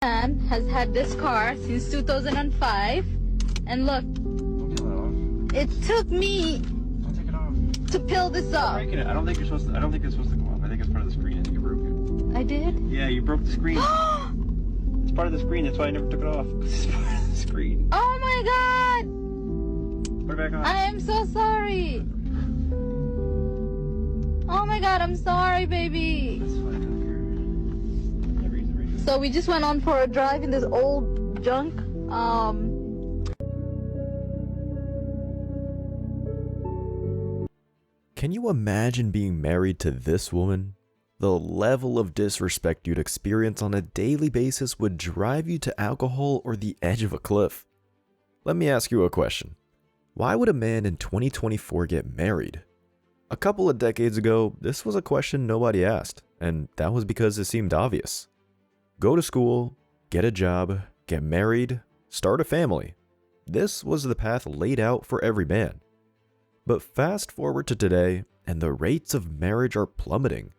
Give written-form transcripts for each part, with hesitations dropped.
man has had this car since 2005, and look, it took me I'll take it off. to peel this I'm up. breaking it. I don't think it's supposed to go off. I think it's part of the screen. I think you broke it. I did? Yeah, you broke the screen. It's part of the screen. That's why I never took it off. It's part of the screen. Oh my god! Put it back on. I am so sorry. Oh my god, I'm sorry, baby. That's fine. I don't care. Every reason. So we just went on for a drive in this old junk. Can you imagine being married to this woman? The level of disrespect you'd experience on a daily basis would drive you to alcohol or the edge of a cliff. Let me ask you a question. Why would a man in 2024 get married? A couple of decades ago, this was a question nobody asked, and that was because it seemed obvious. Go to school, get a job, get married, start a family. This was the path laid out for every man. But fast forward to today, and the rates of marriage are plummeting.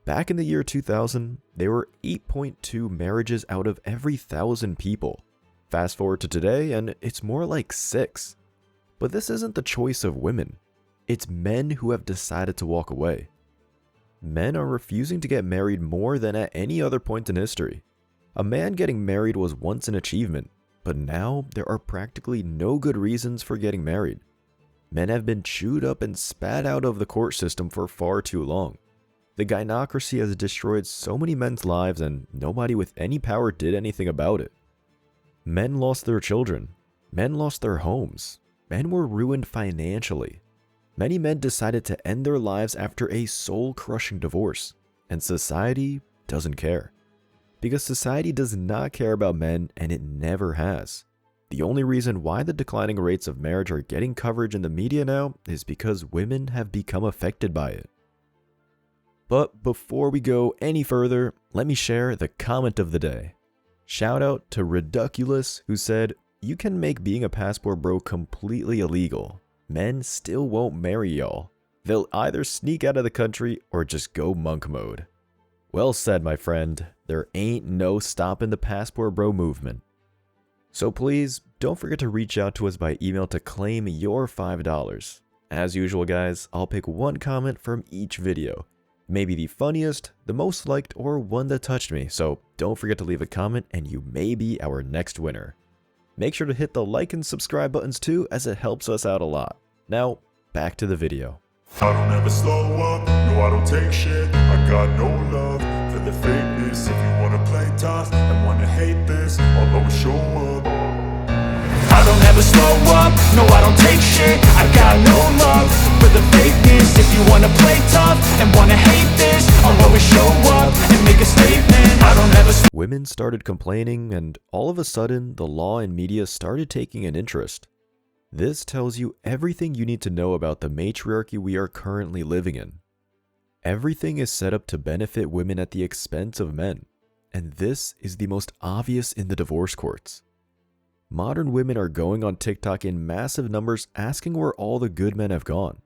Back in the year 2000, there were 8.2 marriages out of every 1,000 people. Fast forward to today, and it's more like 6. But this isn't the choice of women. It's men who have decided to walk away. Men are refusing to get married more than at any other point in history. A man getting married was once an achievement, but now there are practically no good reasons for getting married. Men have been chewed up and spat out of the court system for far too long. The gynocracy has destroyed so many men's lives, and nobody with any power did anything about it. Men lost their children. Men lost their homes. Men were ruined financially. Many men decided to end their lives after a soul-crushing divorce, and society doesn't care. Because society does not care about men, and it never has. The only reason why the declining rates of marriage are getting coverage in the media now is because women have become affected by it. But before we go any further, let me share the comment of the day. Shout out to Ridiculous, who said, "You can make being a passport bro completely illegal. Men still won't marry y'all. They'll either sneak out of the country or just go monk mode." Well said, my friend. There ain't no stopping the passport bro movement. So please, don't forget to reach out to us by email to claim your $5. As usual guys, I'll pick one comment from each video. Maybe the funniest, the most liked, or one that touched me, so don't forget to leave a comment and you may be our next winner. Make sure to hit the like and subscribe buttons too, as it helps us out a lot. Now, back to the video. I don't ever slow up, no I don't take shit. I got no love for the fakeness. If you wanna play tough and wanna hate this, I'll always show up. I don't ever slow up, no I don't take shit. I got no love for the fakeness. If you wanna play tough and wanna hate this, I'll always show up and make a statement. I don't ever Women started complaining, and all of a sudden, the law and media started taking an interest. This tells you everything you need to know about the matriarchy we are currently living in. Everything is set up to benefit women at the expense of men, and this is the most obvious in the divorce courts. Modern women are going on TikTok in massive numbers asking where all the good men have gone.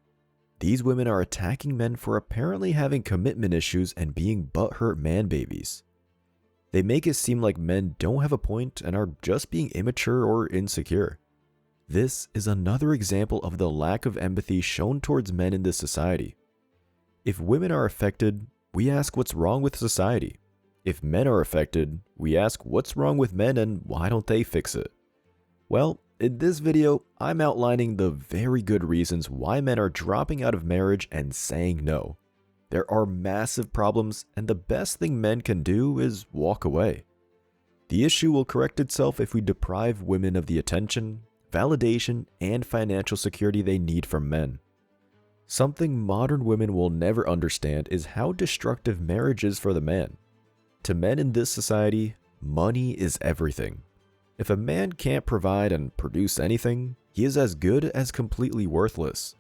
These women are attacking men for apparently having commitment issues and being butthurt man babies. They make it seem like men don't have a point and are just being immature or insecure. This is another example of the lack of empathy shown towards men in this society. If women are affected, we ask what's wrong with society. If men are affected, we ask what's wrong with men and why don't they fix it? Well, in this video, I'm outlining the very good reasons why men are dropping out of marriage and saying no. There are massive problems, and the best thing men can do is walk away. The issue will correct itself if we deprive women of the attention, validation, and financial security they need from men. Something modern women will never understand is how destructive marriage is for the man. To men in this society, money is everything. If a man can't provide and produce anything, he is as good as completely worthless.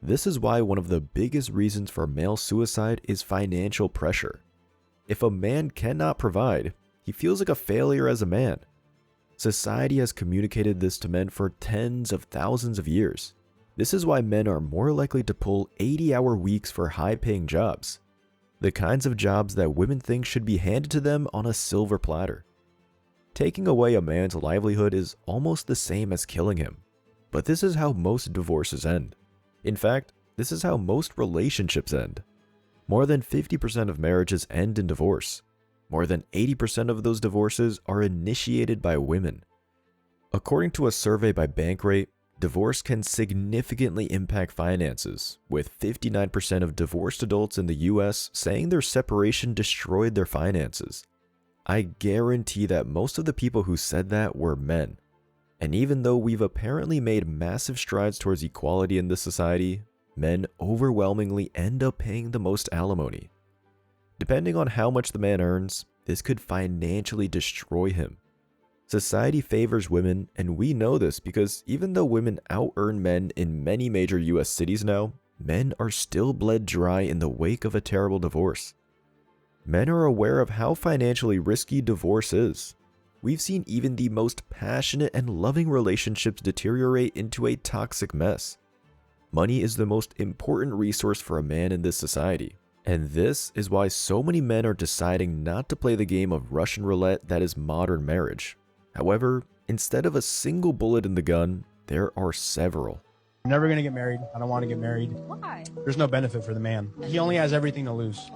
This is why one of the biggest reasons for male suicide is financial pressure. If a man cannot provide, he feels like a failure as a man. Society has communicated this to men for tens of thousands of years. This is why men are more likely to pull 80-hour weeks for high-paying jobs. The kinds of jobs that women think should be handed to them on a silver platter. Taking away a man's livelihood is almost the same as killing him. But this is how most divorces end. In fact, this is how most relationships end. More than 50% of marriages end in divorce. More than 80% of those divorces are initiated by women. According to a survey by Bankrate, divorce can significantly impact finances, with 59% of divorced adults in the US saying their separation destroyed their finances. I guarantee that most of the people who said that were men. And even though we've apparently made massive strides towards equality in this society, men overwhelmingly end up paying the most alimony. Depending on how much the man earns, this could financially destroy him. Society favors women, and we know this because even though women out-earn men in many major US cities now, men are still bled dry in the wake of a terrible divorce. Men are aware of how financially risky divorce is. We've seen even the most passionate and loving relationships deteriorate into a toxic mess. Money is the most important resource for a man in this society. And this is why so many men are deciding not to play the game of Russian roulette that is modern marriage. However, instead of a single bullet in the gun, there are several. I'm never gonna get married. I don't want to get married. Why? There's no benefit for the man. He only has everything to lose.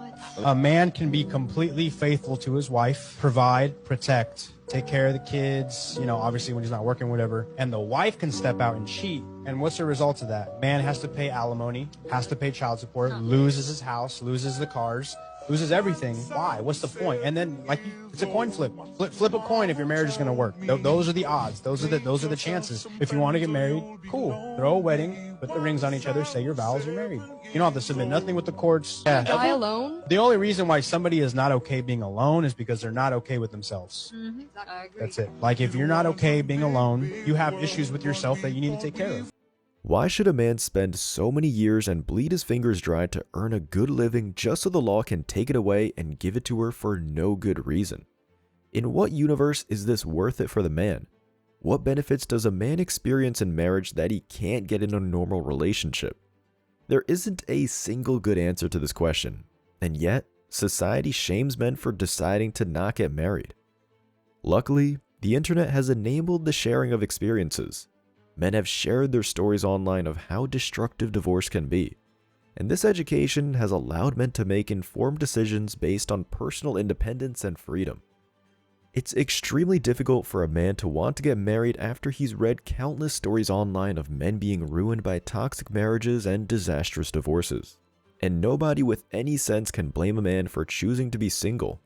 A man can be completely faithful to his wife, provide, protect, take care of the kids, obviously when he's not working, whatever. And the wife can step out and cheat. And what's the results of that? Man has to pay alimony, has to pay child support, loses his house, loses the cars, loses everything. Why? What's the point? And then, it's a coin flip. Flip a coin if your marriage is going to work. Those are the odds. Those are the chances. If you want to get married, cool. Throw a wedding, put the rings on each other, say your vows, you're married. You don't have to submit nothing with the courts. Yeah. Die alone? The only reason why somebody is not okay being alone is because they're not okay with themselves. I agree. That's it. Like, if you're not okay being alone, you have issues with yourself that you need to take care of. Why should a man spend so many years and bleed his fingers dry to earn a good living just so the law can take it away and give it to her for no good reason? In what universe is this worth it for the man? What benefits does a man experience in marriage that he can't get in a normal relationship? There isn't a single good answer to this question, and yet society shames men for deciding to not get married. Luckily, the internet has enabled the sharing of experiences. Men have shared their stories online of how destructive divorce can be, and this education has allowed men to make informed decisions based on personal independence and freedom. It's extremely difficult for a man to want to get married after he's read countless stories online of men being ruined by toxic marriages and disastrous divorces. And nobody with any sense can blame a man for choosing to be single.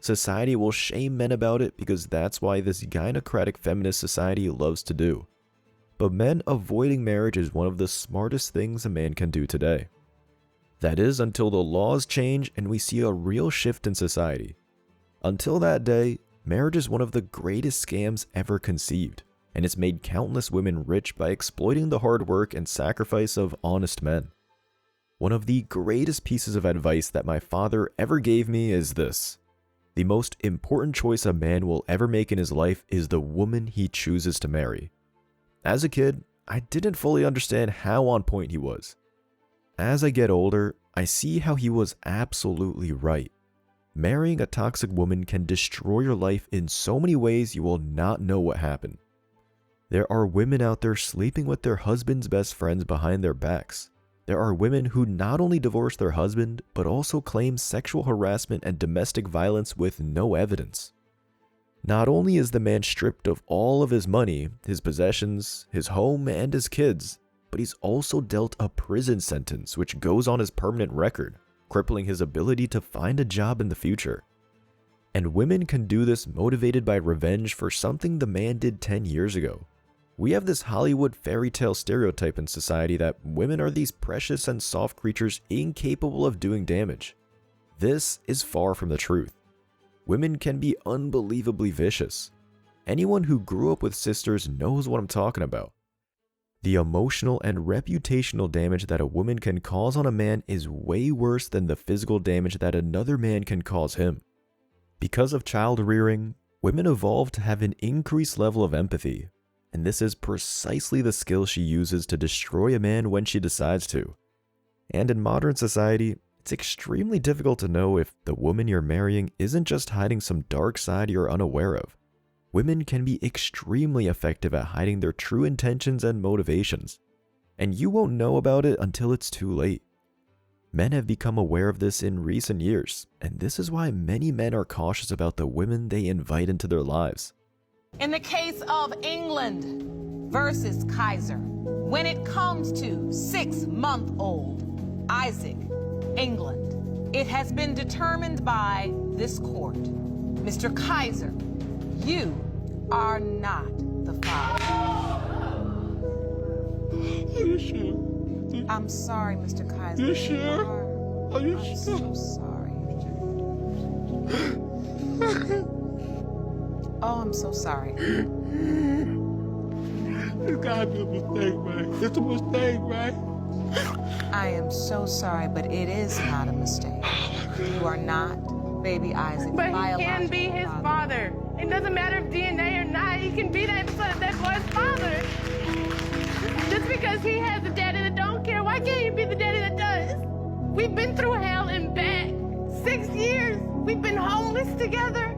Society will shame men about it because that's why this gynocratic feminist society loves to do. But men avoiding marriage is one of the smartest things a man can do today. That is, until the laws change and we see a real shift in society. Until that day, marriage is one of the greatest scams ever conceived, and it's made countless women rich by exploiting the hard work and sacrifice of honest men. One of the greatest pieces of advice that my father ever gave me is this: the most important choice a man will ever make in his life is the woman he chooses to marry. As a kid, I didn't fully understand how on point he was. As I get older, I see how he was absolutely right. Marrying a toxic woman can destroy your life in so many ways you will not know what happened. There are women out there sleeping with their husband's best friends behind their backs. There are women who not only divorce their husband, but also claim sexual harassment and domestic violence with no evidence. Not only is the man stripped of all of his money, his possessions, his home, and his kids, but he's also dealt a prison sentence which goes on his permanent record, crippling his ability to find a job in the future. And women can do this motivated by revenge for something the man did 10 years ago. We have this Hollywood fairy tale stereotype in society that women are these precious and soft creatures incapable of doing damage. This is far from the truth. Women can be unbelievably vicious. Anyone who grew up with sisters knows what I'm talking about. The emotional and reputational damage that a woman can cause on a man is way worse than the physical damage that another man can cause him. Because of child rearing, women evolved to have an increased level of empathy, and this is precisely the skill she uses to destroy a man when she decides to. And in modern society, it's extremely difficult to know if the woman you're marrying isn't just hiding some dark side you're unaware of. women can be extremely effective at hiding their true intentions and motivations, and you won't know about it until it's too late. Men have become aware of this in recent years, and this is why many men are cautious about the women they invite into their lives. In the case of England versus Kaiser, when it comes to 6-month-old Isaac, England, it has been determined by this court. Mr. Kaiser, you are not the father. Are you sure? I'm sorry, Mr. Kaiser. You sure? Are you I'm sure? so sorry. Oh, I'm so sorry. It's gotta be a mistake, right? It's a mistake, right? I am so sorry, but it is not a mistake. You are not baby Isaac. But he can be his father. It doesn't matter if DNA or not. He can be that boy's father. Just because he has a daddy that don't care, why can't he be the daddy that does? We've been through hell and back. 6 years. We've been homeless together.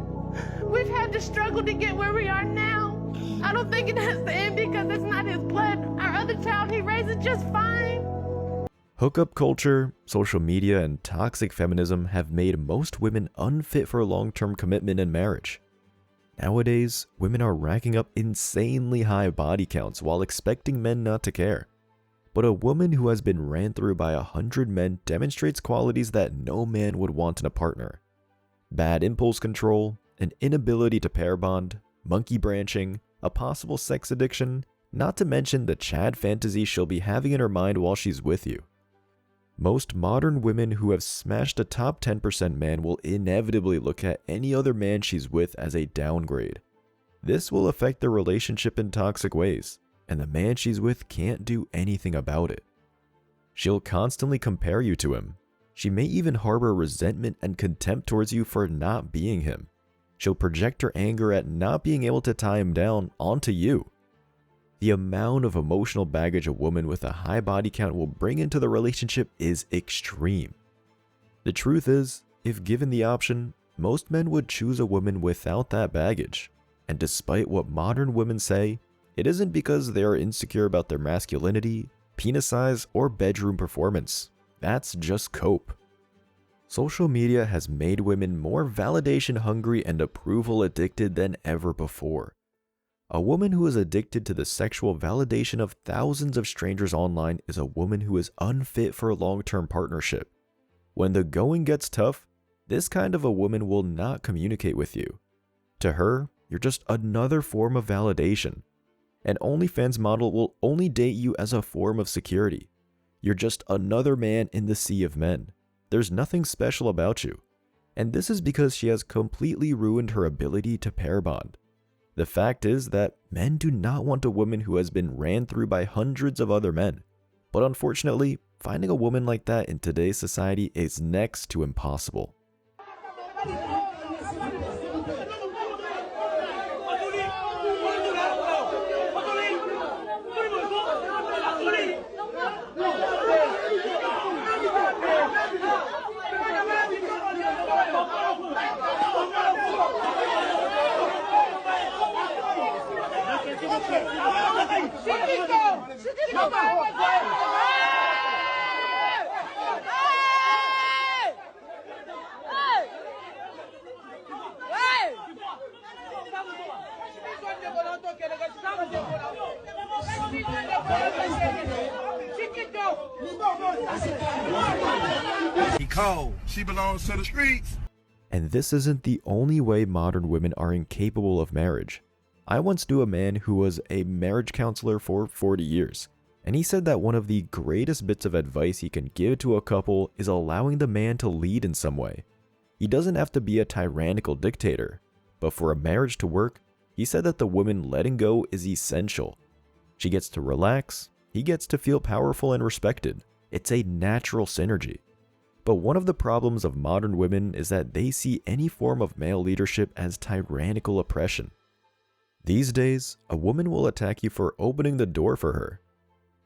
We've had to struggle to get where we are now. I don't think it has to end because it's not his blood. Our other child he raises just fine. Hookup culture, social media, and toxic feminism have made most women unfit for long-term commitment and marriage. Nowadays, women are racking up insanely high body counts while expecting men not to care. But a woman who has been ran through by 100 men demonstrates qualities that no man would want in a partner. Bad impulse control, an inability to pair bond, monkey branching, a possible sex addiction, not to mention the Chad fantasy she'll be having in her mind while she's with you. Most modern women who have smashed a top 10% man will inevitably look at any other man she's with as a downgrade. This will affect their relationship in toxic ways, and the man she's with can't do anything about it. She'll constantly compare you to him. She may even harbor resentment and contempt towards you for not being him. She'll project her anger at not being able to tie him down onto you. The amount of emotional baggage a woman with a high body count will bring into the relationship is extreme. The truth is, if given the option, most men would choose a woman without that baggage. And despite what modern women say, it isn't because they are insecure about their masculinity, penis size, or bedroom performance. That's just cope. Social media has made women more validation hungry and approval addicted than ever before. A woman who is addicted to the sexual validation of thousands of strangers online is a woman who is unfit for a long-term partnership. When the going gets tough, this kind of a woman will not communicate with you. To her, you're just another form of validation. An OnlyFans model will only date you as a form of security. You're just another man in the sea of men. There's nothing special about you. And this is because she has completely ruined her ability to pair bond. The fact is that men do not want a woman who has been ran through by hundreds of other men. But unfortunately, finding a woman like that in today's society is next to impossible. He cold. She belongs to the streets. And this isn't the only way modern women are incapable of marriage. I once knew a man who was a marriage counselor for 40 years, and he said that one of the greatest bits of advice he can give to a couple is allowing the man to lead in some way. He doesn't have to be a tyrannical dictator, but for a marriage to work, he said that the woman letting go is essential. She gets to relax, he gets to feel powerful and respected. It's a natural synergy. But one of the problems of modern women is that they see any form of male leadership as tyrannical oppression. These days, a woman will attack you for opening the door for her.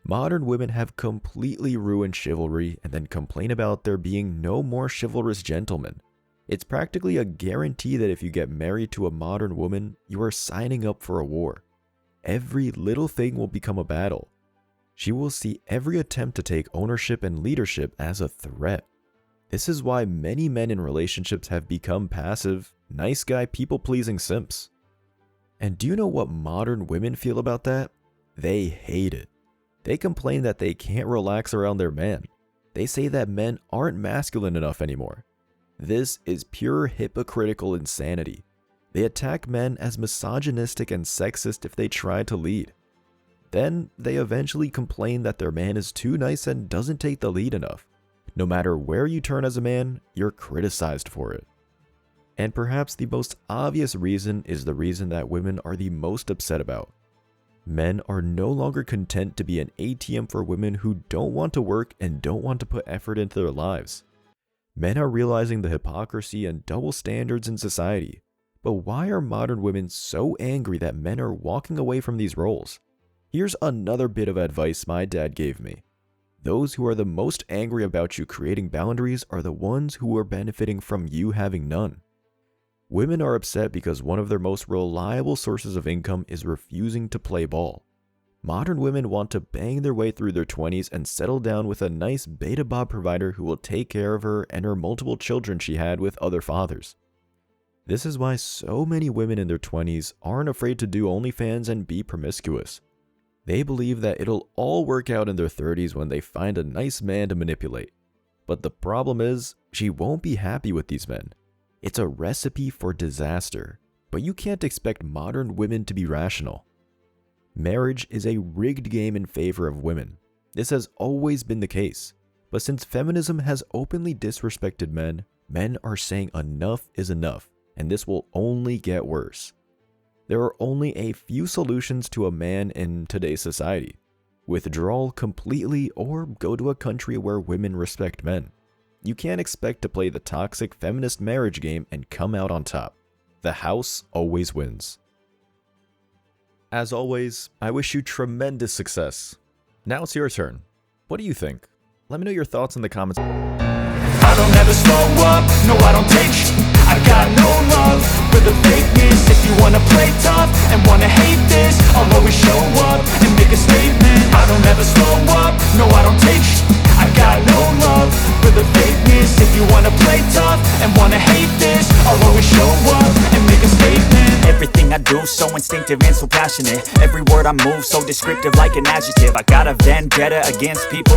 Modern women have completely ruined chivalry and then complain about there being no more chivalrous gentlemen. It's practically a guarantee that if you get married to a modern woman, you are signing up for a war. Every little thing will become a battle. She will see every attempt to take ownership and leadership as a threat. This is why many men in relationships have become passive, nice guy, people-pleasing simps. And do you know what modern women feel about that? They hate it. They complain that they can't relax around their man. They say that men aren't masculine enough anymore. This is pure hypocritical insanity. They attack men as misogynistic and sexist if they try to lead. Then they eventually complain that their man is too nice and doesn't take the lead enough. No matter where you turn as a man, you're criticized for it. And perhaps the most obvious reason is the reason that women are the most upset about. Men are no longer content to be an ATM for women who don't want to work and don't want to put effort into their lives. Men are realizing the hypocrisy and double standards in society. But why are modern women so angry that men are walking away from these roles? Here's another bit of advice my dad gave me. Those who are the most angry about you creating boundaries are the ones who are benefiting from you having none. Women are upset because one of their most reliable sources of income is refusing to play ball. Modern women want to bang their way through their 20s and settle down with a nice beta bob provider who will take care of her and her multiple children she had with other fathers. This is why so many women in their 20s aren't afraid to do OnlyFans and be promiscuous. They believe that it'll all work out in their 30s when they find a nice man to manipulate. But the problem is, she won't be happy with these men. It's a recipe for disaster, but you can't expect modern women to be rational. Marriage is a rigged game in favor of women. This has always been the case, but since feminism has openly disrespected men, men are saying enough is enough, and this will only get worse. There are only a few solutions to a man in today's society: withdrawal completely or go to a country where women respect men. You can't expect to play the toxic feminist marriage game and come out on top. The house always wins. As always, I wish you tremendous success. Now it's your turn. What do you think? Let me know your thoughts in the comments. I don't ever slow up, no I don't take shit. I got no love for the fakeness. If you wanna play tough and wanna hate this, I'll always show up and make a statement. I don't ever slow up, no I don't take shit. I got no love for the fakeness. If you wanna play tough and wanna hate this, I'll always show up and make a statement. Everything I do so instinctive and so passionate. Every word I move so descriptive like an adjective. I got a vendetta against people